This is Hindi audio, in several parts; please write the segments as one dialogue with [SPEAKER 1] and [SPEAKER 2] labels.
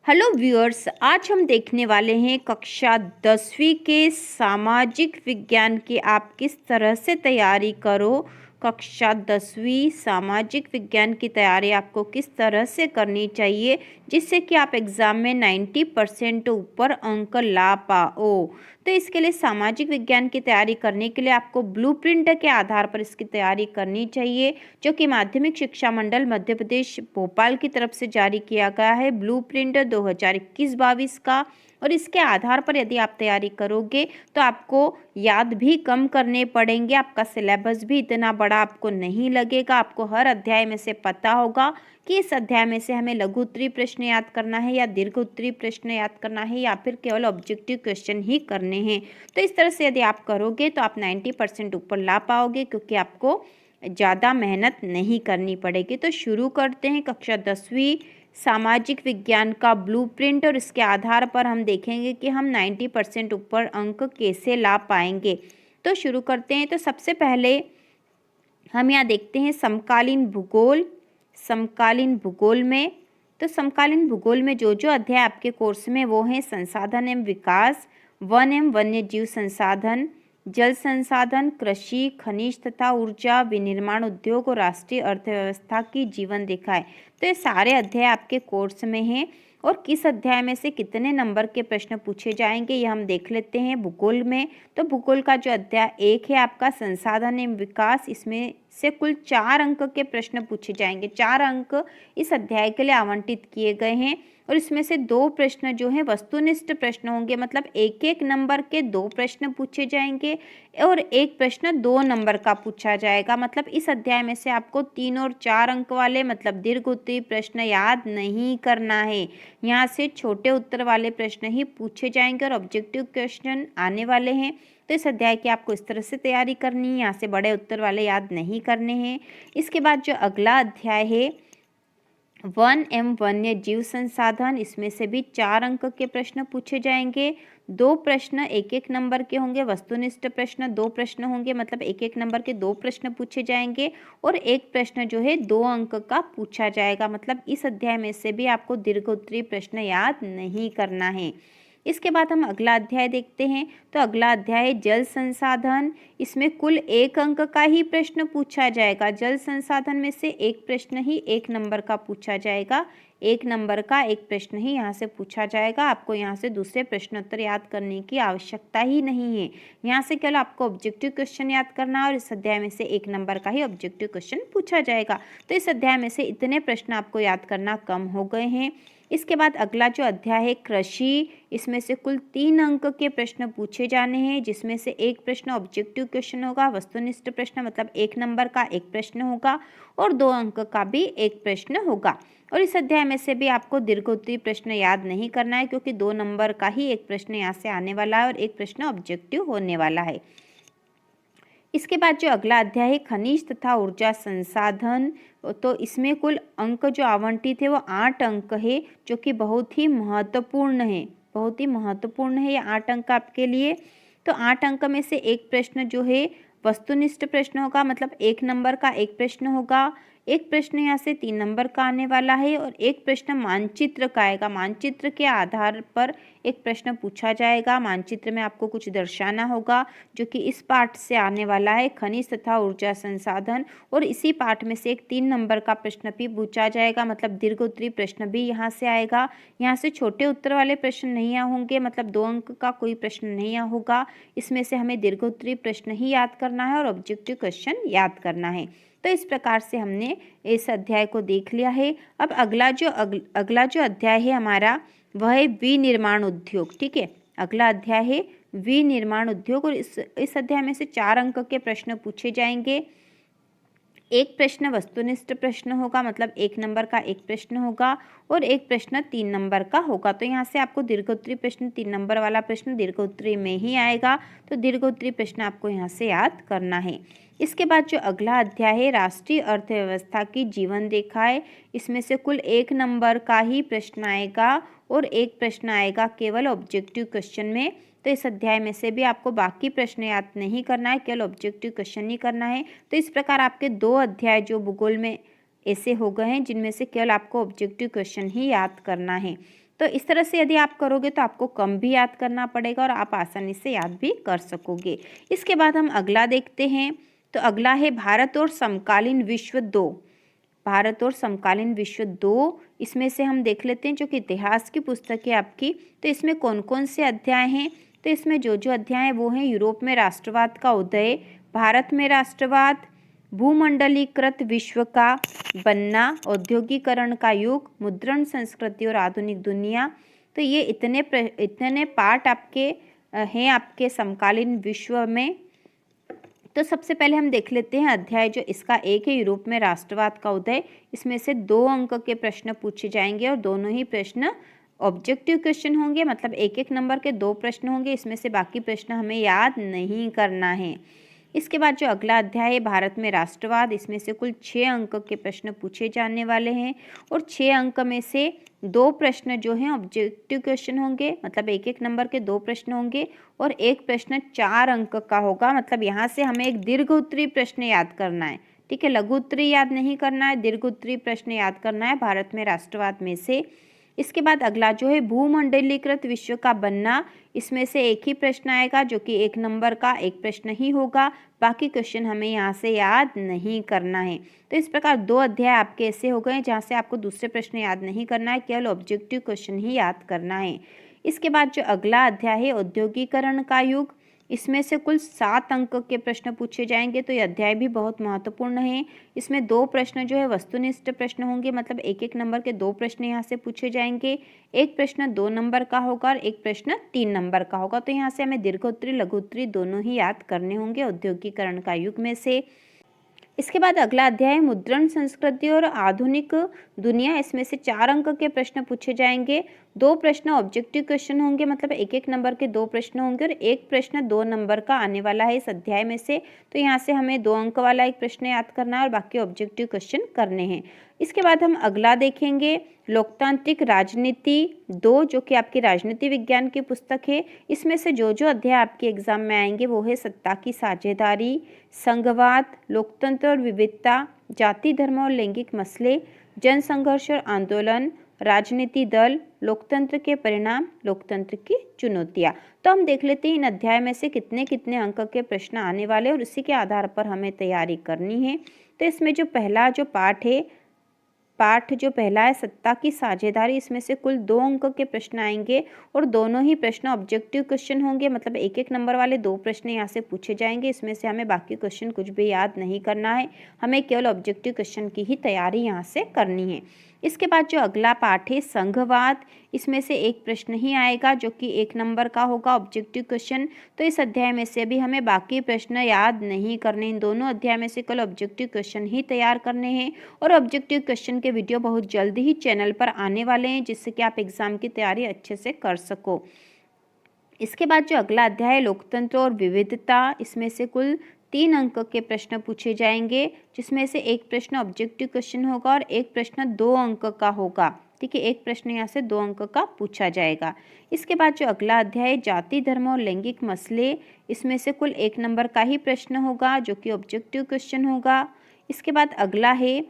[SPEAKER 1] हेलो व्यूअर्स, आज हम देखने वाले हैं कक्षा 10वीं के सामाजिक विज्ञान की आप किस तरह से तैयारी करो। कक्षा 10वीं सामाजिक विज्ञान की तैयारी आपको किस तरह से करनी चाहिए जिससे कि आप एग्ज़ाम में 90% ऊपर अंक ला पाओ। तो इसके लिए सामाजिक विज्ञान की तैयारी करने के लिए आपको ब्लूप्रिंट के आधार पर इसकी तैयारी करनी चाहिए, जो कि माध्यमिक शिक्षा मंडल मध्य प्रदेश भोपाल की तरफ से जारी किया गया है ब्लूप्रिंट 2021-22 का। और इसके आधार पर यदि आप तैयारी करोगे तो आपको याद भी कम करने पड़ेंगे, आपका सिलेबस भी इतना बड़ा आपको नहीं लगेगा। आपको हर अध्याय में से पता होगा कि इस अध्याय में से हमें लघु उत्तरीय प्रश्न याद करना है या दीर्घ उत्तरीय प्रश्न याद करना है या फिर केवल ऑब्जेक्टिव क्वेश्चन ही करने हैं। तो इस तरह से यदि आप करोगे तो आप 90% ऊपर ला पाओगे, क्योंकि आपको ज़्यादा मेहनत नहीं करनी पड़ेगी। तो शुरू करते हैं कक्षा 10वीं सामाजिक विज्ञान का ब्लूप्रिंट, और इसके आधार पर हम देखेंगे कि हम 90% ऊपर अंक कैसे ला पाएंगे। तो शुरू करते हैं। तो सबसे पहले हम यहाँ देखते हैं समकालीन भूगोल। समकालीन भूगोल में समकालीन भूगोल में जो अध्याय आपके कोर्स में वो हैं संसाधन एवं विकास, वन एवं वन्य जीव संसाधन, जल संसाधन, कृषि, खनिज तथा ऊर्जा, विनिर्माण उद्योग और राष्ट्रीय अर्थव्यवस्था की जीवन रेखा है। तो ये सारे अध्याय आपके कोर्स में हैं और किस अध्याय में से कितने नंबर के प्रश्न पूछे जाएंगे ये हम देख लेते हैं। भूगोल में तो भूगोल का जो अध्याय 1 है आपका संसाधन एवं विकास, इसमें से कुल 4 अंक के प्रश्न पूछे जाएंगे। 4 अंक इस अध्याय के लिए आवंटित किए गए हैं और इसमें से 2 प्रश्न जो हैं वस्तुनिष्ठ प्रश्न होंगे, मतलब एक एक नंबर के 2 प्रश्न पूछे जाएंगे और एक प्रश्न 2 नंबर का पूछा जाएगा। मतलब इस अध्याय में से आपको 3 और 4 अंक वाले मतलब दीर्घ उत्तरीय प्रश्न याद नहीं करना है। यहाँ से छोटे उत्तर वाले प्रश्न ही पूछे जाएंगे और ऑब्जेक्टिव क्वेश्चन आने वाले हैं। तो इस अध्याय की आपको इस तरह से तैयारी करनी है, यहाँ से बड़े उत्तर वाले याद नहीं करने हैं। इसके बाद जो अगला अध्याय है वन एवं वन्य जीव संसाधन, इसमें से भी 4 अंक के प्रश्न पूछे जाएंगे। 2 प्रश्न एक एक नंबर के होंगे, वस्तुनिष्ठ प्रश्न 2 प्रश्न होंगे, मतलब एक एक नंबर के 2 प्रश्न पूछे जाएंगे और एक प्रश्न जो है 2 अंक का पूछा जाएगा। मतलब इस अध्याय में से भी आपको दीर्घ उत्तरीय प्रश्न याद नहीं करना है। इसके बाद हम अगला अध्याय देखते हैं। तो अगला अध्याय है जल संसाधन। इसमें कुल 1 अंक का ही प्रश्न पूछा जाएगा। जल संसाधन में से एक प्रश्न ही 1 नंबर का पूछा जाएगा। 1 नंबर का एक प्रश्न ही यहाँ से पूछा जाएगा। आपको यहाँ से दूसरे प्रश्नोत्तर याद करने की आवश्यकता ही नहीं है। यहाँ से केवल आपको ऑब्जेक्टिव क्वेश्चन याद करना है और इस अध्याय में से 1 नंबर का ही ऑब्जेक्टिव क्वेश्चन पूछा जाएगा। तो इस अध्याय में से इतने प्रश्न आपको याद करना कम हो गए हैं। इसके बाद अगला जो अध्याय है कृषि, इसमें से कुल 3 अंक के प्रश्न पूछे जाने हैं, जिसमें से एक प्रश्न ऑब्जेक्टिव क्वेश्चन होगा, वस्तुनिष्ठ प्रश्न मतलब 1 नंबर का एक प्रश्न होगा और 2 अंक का भी एक प्रश्न होगा। और इस अध्याय में से भी आपको दीर्घ उत्तरीय प्रश्न याद नहीं करना है, क्योंकि 2 नंबर का ही एक प्रश्न यहाँ से आने वाला है और एक प्रश्न ऑब्जेक्टिव होने वाला है। इसके बाद जो अगला अध्याय है खनिज तथा ऊर्जा संसाधन, तो इसमें कुल अंक जो आवंटित है वो 8 अंक है, जो कि बहुत ही महत्वपूर्ण है। बहुत ही महत्वपूर्ण है ये 8 अंक आपके लिए। तो 8 अंक में से एक प्रश्न जो है वस्तुनिष्ठ प्रश्न होगा, मतलब 1 नंबर का एक प्रश्न होगा। एक प्रश्न यहाँ से 3 नंबर का आने वाला है और एक प्रश्न मानचित्र का आएगा। मानचित्र के आधार पर एक प्रश्न पूछा जाएगा। मानचित्र में आपको कुछ दर्शाना होगा, जो कि इस पाठ से आने वाला है खनिज तथा ऊर्जा संसाधन। और इसी पाठ में से एक 3 नंबर का प्रश्न भी पूछा जाएगा, मतलब दीर्घ उत्तरीय प्रश्न भी यहाँ से आएगा। यहाँ से छोटे उत्तर वाले प्रश्न नहीं होंगे, मतलब 2 अंक का कोई प्रश्न नहीं होगा। इसमें से हमें दीर्घ उत्तरीय प्रश्न ही याद करना है और ऑब्जेक्टिव क्वेश्चन याद करना है। तो इस प्रकार से हमने इस अध्याय को देख लिया है। अब अगला जो अध्याय है हमारा वह है विनिर्माण उद्योग। ठीक है, अगला अध्याय है विनिर्माण उद्योग और इस अध्याय में से 4 अंक के प्रश्न पूछे जाएंगे। एक प्रश्न वस्तुनिष्ठ प्रश्न होगा, मतलब 1 नंबर का एक प्रश्न होगा और एक प्रश्न 3 नंबर का होगा। तो यहाँ से आपको दीर्घ उत्तरीय प्रश्न 3 नंबर वाला प्रश्न दीर्घ उत्तरीय में ही आएगा, तो दीर्घ उत्तरीय प्रश्न आपको यहाँ से याद करना है। इसके बाद जो अगला अध्याय है राष्ट्रीय अर्थव्यवस्था की जीवन रेखा है। इसमें से कुल 1 नंबर का ही प्रश्न आएगा और एक प्रश्न आएगा केवल ऑब्जेक्टिव क्वेश्चन में। तो इस अध्याय में से भी आपको बाकी प्रश्न याद नहीं करना है, केवल ऑब्जेक्टिव क्वेश्चन ही करना है। तो इस प्रकार आपके 2 अध्याय जो भूगोल में ऐसे हो गए हैं जिनमें से केवल आपको ऑब्जेक्टिव क्वेश्चन ही याद करना है। तो इस तरह से यदि आप करोगे तो आपको कम भी याद करना पड़ेगा और आप आसानी से याद भी कर सकोगे। इसके बाद हम अगला देखते हैं। तो अगला है भारत और समकालीन विश्व 2। भारत और समकालीन विश्व 2, इसमें से हम देख लेते हैं जो कि इतिहास की पुस्तक है आपकी। तो इसमें कौन कौन से अध्याय हैं? तो इसमें जो जो अध्याय हैं वो हैं यूरोप में राष्ट्रवाद का उदय, भारत में राष्ट्रवाद, भूमंडलीकृत विश्व का बनना, औद्योगिकरण का युग, मुद्रण संस्कृति और आधुनिक दुनिया। तो ये इतने पार्ट आपके हैं आपके समकालीन विश्व में। तो सबसे पहले हम देख लेते हैं अध्याय जो इसका एक है, यूरोप में राष्ट्रवाद का उदय। इसमें से 2 अंक के प्रश्न पूछे जाएंगे और दोनों ही प्रश्न ऑब्जेक्टिव क्वेश्चन होंगे, मतलब 1-1 नंबर के 2 प्रश्न होंगे। इसमें से बाकी प्रश्न हमें याद नहीं करना है। इसके बाद जो अगला अध्याय है भारत में राष्ट्रवाद, इसमें से कुल 6 अंक के प्रश्न पूछे जाने वाले हैं और 6 अंक में से 2 प्रश्न जो हैं ऑब्जेक्टिव क्वेश्चन होंगे, मतलब 1-1 नंबर के 2 प्रश्न होंगे और एक प्रश्न 4 अंक का होगा। मतलब यहाँ से हमें एक दीर्घ उत्तरीय प्रश्न याद करना है, ठीक है। लघु उत्तरीय याद नहीं करना है, दीर्घ उत्तरीय प्रश्न याद करना है भारत में राष्ट्रवाद में से। इसके बाद अगला जो है भूमंडलीकृत विश्व का बनना, इसमें से एक ही प्रश्न आएगा जो कि 1 नंबर का एक प्रश्न ही होगा। बाकी क्वेश्चन हमें यहाँ से याद नहीं करना है। तो इस प्रकार 2 अध्याय आपके ऐसे हो गए जहाँ से आपको दूसरे प्रश्न याद नहीं करना है, केवल ऑब्जेक्टिव क्वेश्चन ही याद करना है। इसके बाद जो अगला अध्याय है औद्योगिकरण का युग, इसमें से कुल 7 अंक के प्रश्न पूछे जाएंगे। तो ये अध्याय भी बहुत महत्वपूर्ण है। इसमें 2 प्रश्न जो है वस्तुनिष्ठ प्रश्न होंगे, मतलब 1-1 नंबर के 2 प्रश्न यहाँ से पूछे जाएंगे। एक प्रश्न 2 नंबर का होगा और एक प्रश्न 3 नंबर का होगा। तो यहाँ से हमें दीर्घ उत्तरीय लघु उत्तरीय दोनों ही याद करने होंगे औद्योगिकरण का युग में से। इसके बाद अगला अध्याय मुद्रण संस्कृति और आधुनिक दुनिया, इसमें से 4 अंक के प्रश्न पूछे जाएंगे। 2 प्रश्न ऑब्जेक्टिव क्वेश्चन होंगे, मतलब 1-1 नंबर के 2 प्रश्न होंगे और एक प्रश्न 2 नंबर का आने वाला है इस अध्याय में से। तो यहाँ से हमें 2 अंक वाला एक प्रश्न याद करना है और बाकी ऑब्जेक्टिव क्वेश्चन करने हैं। इसके बाद हम अगला देखेंगे लोकतांत्रिक राजनीति 2, जो कि आपकी राजनीति विज्ञान की पुस्तक है। इसमें से जो जो अध्याय आपके एग्जाम में आएंगे वो है सत्ता की साझेदारी, संघवाद, लोकतंत्र और विविधता, जाति धर्म और लैंगिक मसले, जन संघर्ष और आंदोलन, राजनीति दल, लोकतंत्र के परिणाम, लोकतंत्र की चुनौतियाँ। तो हम देख लेते हैं इन अध्याय में से कितने कितने अंक के प्रश्न आने वाले और उसी के आधार पर हमें तैयारी करनी है। तो इसमें जो पहला जो पाठ जो पहला है सत्ता की साझेदारी, इसमें से कुल 2 अंक के प्रश्न आएंगे और दोनों ही प्रश्न ऑब्जेक्टिव क्वेश्चन होंगे, मतलब 1-1 नंबर वाले 2 प्रश्न यहाँ से पूछे जाएंगे। इसमें से हमें बाकी क्वेश्चन कुछ भी याद नहीं करना है, हमें केवल ऑब्जेक्टिव क्वेश्चन की ही तैयारी यहाँ से करनी है। इसके बाद जो अगला पाठ है संघवाद, इसमें से एक प्रश्न ही आएगा जो कि 1 नंबर का होगा ऑब्जेक्टिव क्वेश्चन। तो इस अध्याय में से भी हमें बाकी प्रश्न याद नहीं करने, इन दोनों अध्याय में से कल ऑब्जेक्टिव क्वेश्चन ही तैयार करने हैं और ऑब्जेक्टिव क्वेश्चन के वीडियो बहुत जल्द ही चैनल पर आने वाले हैं जिससे कि आप एग्जाम की तैयारी अच्छे से कर सको। इसके बाद जो अगला अध्याय है लोकतंत्र और विविधता, इसमें से कुल 3 अंक के प्रश्न पूछे जाएंगे, जिसमें से एक प्रश्न ऑब्जेक्टिव क्वेश्चन होगा और एक प्रश्न 2 अंक का होगा, ठीक है। एक प्रश्न यहाँ से 2 अंक का पूछा जाएगा। इसके बाद जो अगला अध्याय है जाति धर्म और लैंगिक मसले, इसमें से कुल 1 नंबर का ही प्रश्न होगा जो कि ऑब्जेक्टिव क्वेश्चन होगा। इसके बाद अगला है,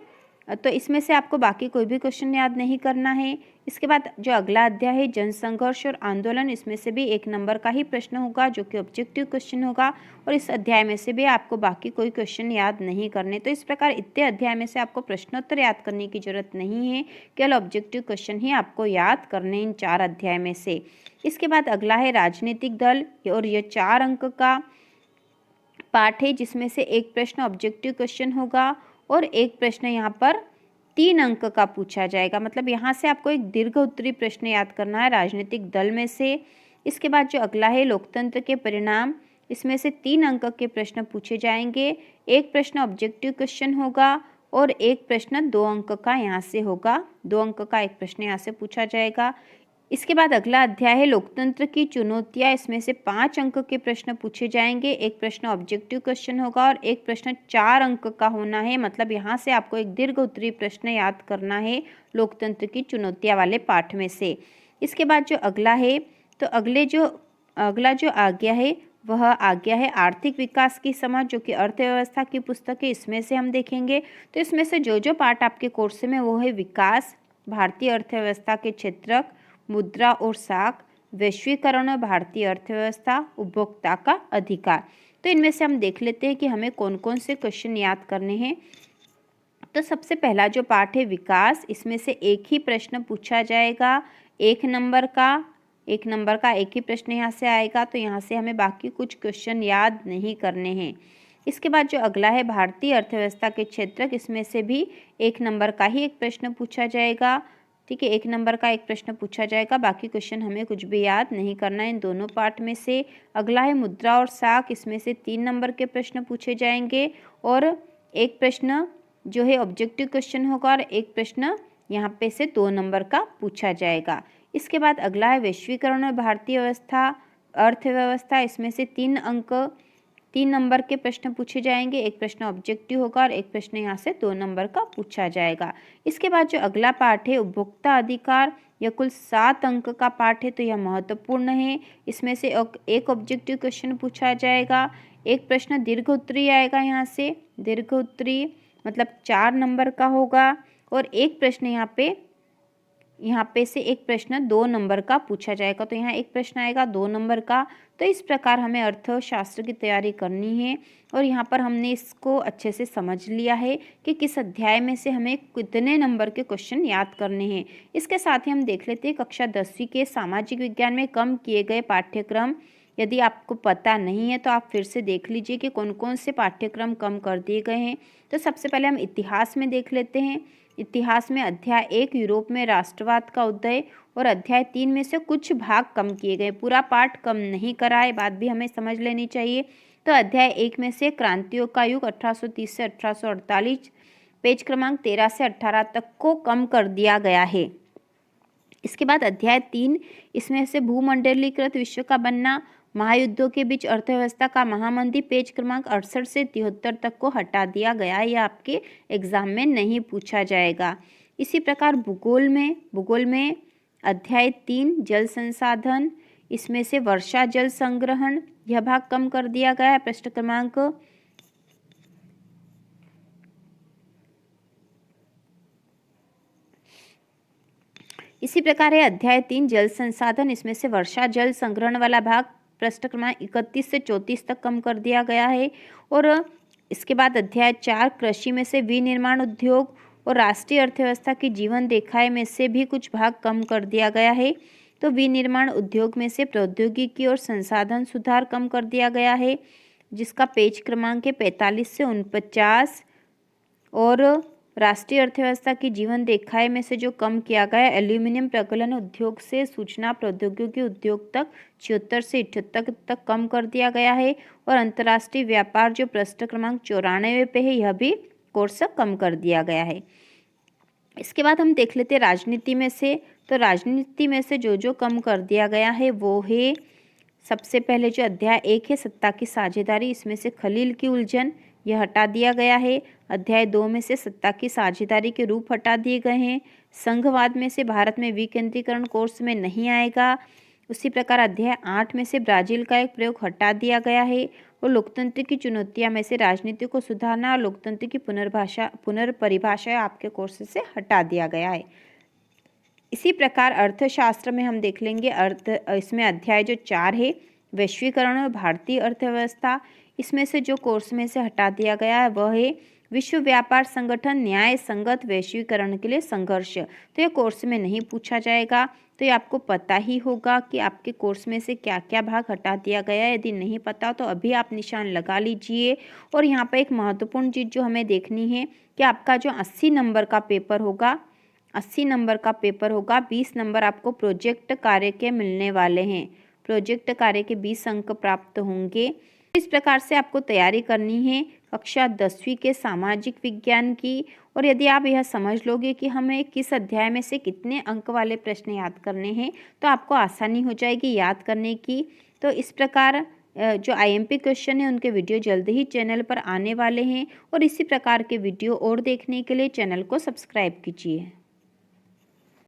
[SPEAKER 1] तो इसमें से आपको बाकी कोई भी क्वेश्चन याद नहीं करना है। इसके बाद जो अगला अध्याय है जनसंघर्ष और आंदोलन, इसमें से भी 1 नंबर का ही प्रश्न होगा जो कि ऑब्जेक्टिव क्वेश्चन होगा और इस अध्याय में से भी आपको बाकी कोई क्वेश्चन याद नहीं करने। तो इस प्रकार इतने अध्याय में से आपको प्रश्नोत्तर याद करने की जरूरत नहीं है, केवल ऑब्जेक्टिव क्वेश्चन ही आपको याद करने इन 4 अध्याय में से। इसके बाद अगला है राजनीतिक दल और यह 4 अंक का पाठ है, जिसमें से एक प्रश्न ऑब्जेक्टिव क्वेश्चन होगा और एक प्रश्न यहाँ पर 3 अंक का पूछा जाएगा, मतलब यहाँ से आपको एक दीर्घ उत्तरीय प्रश्न याद करना है राजनीतिक दल में से। इसके बाद जो अगला है लोकतंत्र के परिणाम, इसमें से 3 अंक के प्रश्न पूछे जाएंगे, एक प्रश्न ऑब्जेक्टिव क्वेश्चन होगा और एक प्रश्न 2 अंक का यहाँ से होगा, 2 अंक का एक प्रश्न यहाँ से पूछा जाएगा। इसके बाद अगला अध्याय है लोकतंत्र की चुनौतियाँ, इसमें से 5 अंक के प्रश्न पूछे जाएंगे, एक प्रश्न ऑब्जेक्टिव क्वेश्चन होगा और एक प्रश्न 4 अंक का होना है, मतलब यहाँ से आपको एक दीर्घ उत्तरीय प्रश्न याद करना है लोकतंत्र की चुनौतियाँ वाले पाठ में से। इसके बाद जो अगला है, तो अगला जो आज्ञा है वह आज्ञा है आर्थिक विकास की समझ, जो कि अर्थव्यवस्था की पुस्तक है, इसमें से हम देखेंगे। तो इसमें से जो जो पार्ट आपके कोर्स में वो है विकास, भारतीय अर्थव्यवस्था के क्षेत्रक, मुद्रा और साख, वैश्वीकरण और भारतीय अर्थव्यवस्था, उपभोक्ता का अधिकार। तो इनमें से हम देख लेते हैं कि हमें कौन कौन से क्वेश्चन याद करने हैं। तो सबसे पहला जो पाठ है विकास, इसमें से एक ही प्रश्न पूछा जाएगा, 1 नंबर का एक ही प्रश्न यहाँ से आएगा। तो यहाँ से हमें बाकी कुछ क्वेश्चन याद नहीं करने हैं। इसके बाद जो अगला है भारतीय अर्थव्यवस्था के क्षेत्रक, इसमें से भी 1 नंबर का ही एक प्रश्न पूछा जाएगा। ठीक है, 1 नंबर का एक प्रश्न पूछा जाएगा, बाकी क्वेश्चन हमें कुछ भी याद नहीं करना है इन दोनों पार्ट में से। अगला है मुद्रा और साख, इसमें से 3 नंबर के प्रश्न पूछे जाएंगे और एक प्रश्न जो है ऑब्जेक्टिव क्वेश्चन होगा और एक प्रश्न यहाँ पे से 2 नंबर का पूछा जाएगा। इसके बाद अगला है वैश्वीकरण और भारतीय अर्थव्यवस्था, इसमें से 3 नंबर के प्रश्न पूछे जाएंगे, एक प्रश्न ऑब्जेक्टिव होगा और एक प्रश्न यहाँ से 2 नंबर का पूछा जाएगा। इसके बाद जो अगला पाठ है उपभोक्ता अधिकार, यह कुल 7 अंक का पाठ है, तो यह महत्वपूर्ण है। इसमें से एक ऑब्जेक्टिव क्वेश्चन पूछा जाएगा, एक प्रश्न दीर्घ उत्तरीय आएगा, यहाँ से दीर्घ उत्तरीय मतलब 4 नंबर का होगा और एक प्रश्न यहाँ पे से एक प्रश्न 2 नंबर का पूछा जाएगा। तो यहाँ एक प्रश्न आएगा 2 नंबर का। तो इस प्रकार हमें अर्थशास्त्र की तैयारी करनी है और यहाँ पर हमने इसको अच्छे से समझ लिया है कि किस अध्याय में से हमें कितने नंबर के क्वेश्चन याद करने हैं। इसके साथ ही हम देख लेते हैं कक्षा 10वीं के सामाजिक विज्ञान में कम किए गए पाठ्यक्रम। यदि आपको पता नहीं है तो आप फिर से देख लीजिए कि कौन कौन से पाठ्यक्रम कम कर दिए गए हैं। तो सबसे पहले हम इतिहास में देख लेते हैं। इतिहास में अध्याय 1 यूरोप में राष्ट्रवाद का उदय और अध्याय 3 में से कुछ भाग कम किए गए, पूरा पाठ कम नहीं करा है, बात भी हमें समझ लेनी चाहिए। तो अध्याय 1 में से क्रांतियों का युग 1830 से 1848 पेज क्रमांक 13 से 18 तक को कम कर दिया गया है। इसके बाद अध्याय 3, इसमें से भूमंडलीकृत विश्व का बनना, महायुद्धों के बीच अर्थव्यवस्था का महामंदी पेज क्रमांक 68 से 73 तक को हटा दिया गया है, यह आपके एग्जाम में नहीं पूछा जाएगा। इसी प्रकार भूगोल में अध्याय 3 जल संसाधन, इसमें से वर्षा जल संग्रहण, यह भाग कम कर दिया गया है, पृष्ठ क्रमांक इसी प्रकार है अध्याय 3 जल संसाधन, इसमें से वर्षा जल संग्रहण वाला भाग पृष्ठ क्रमांक 31 से 34 तक कम कर दिया गया है। और इसके बाद अध्याय 4 कृषि में से विनिर्माण उद्योग और राष्ट्रीय अर्थव्यवस्था की जीवन रेखाएं में से भी कुछ भाग कम कर दिया गया है। तो विनिर्माण उद्योग में से प्रौद्योगिकी और संसाधन सुधार कम कर दिया गया है, जिसका पेज क्रमांक है 45 से 49। और राष्ट्रीय अर्थव्यवस्था की जीवन रेखाएं में से जो कम किया गया एल्यूमिनियम प्रगलन उद्योग से सूचना प्रौद्योगिकी उद्योग तक 76 से 78 तक कम कर दिया गया है। और अंतर्राष्ट्रीय व्यापार जो पृष्ठ क्रमांक 94 पे है, यह भी कोर्स कम कर दिया गया है। इसके बाद हम देख लेते हैं राजनीति में से। तो राजनीति में से जो कम कर दिया गया है वो है, सबसे पहले जो अध्याय 1 है सत्ता की साझेदारी, इसमें से खलील की उलझन, यह हटा दिया गया है। अध्याय 2 में से सत्ता की साझेदारी के रूप हटा दिए गए हैं। संघवाद में से भारत में विकेंद्रीकरण कोर्स में नहीं आएगा। उसी प्रकार अध्याय 8 में से ब्राजील का एक प्रयोग हटा दिया गया है। और लोकतंत्र की चुनौतियां में से राजनीति को सुधारना और लोकतंत्र की पुनर्परिभाषा आपके कोर्स से हटा दिया गया है। इसी प्रकार अर्थशास्त्र में हम देख लेंगे इसमें अध्याय जो 4 है वैश्वीकरण और भारतीय अर्थव्यवस्था, इसमें से जो कोर्स में से हटा दिया गया है वह है विश्व व्यापार संगठन न्याय संगत वैश्वीकरण के लिए संघर्ष। तो यह कोर्स में नहीं पूछा जाएगा। तो ये आपको पता ही होगा कि आपके कोर्स में से क्या क्या भाग हटा दिया गया है। यदि नहीं पता तो अभी आप निशान लगा लीजिए। और यहाँ पर एक महत्वपूर्ण चीज़ जो हमें देखनी है कि आपका जो 80 नंबर का पेपर होगा 20 नंबर आपको प्रोजेक्ट कार्य के मिलने वाले हैं। प्रोजेक्ट कार्य के 20 अंक प्राप्त होंगे। इस प्रकार से आपको तैयारी करनी है कक्षा 10वीं के सामाजिक विज्ञान की। और यदि आप यह समझ लोगे कि हमें किस अध्याय में से कितने अंक वाले प्रश्न याद करने हैं तो आपको आसानी हो जाएगी याद करने की। तो इस प्रकार जो IMP क्वेश्चन है उनके वीडियो जल्द ही चैनल पर आने वाले हैं। और इसी प्रकार के वीडियो और देखने के लिए चैनल को सब्सक्राइब कीजिए।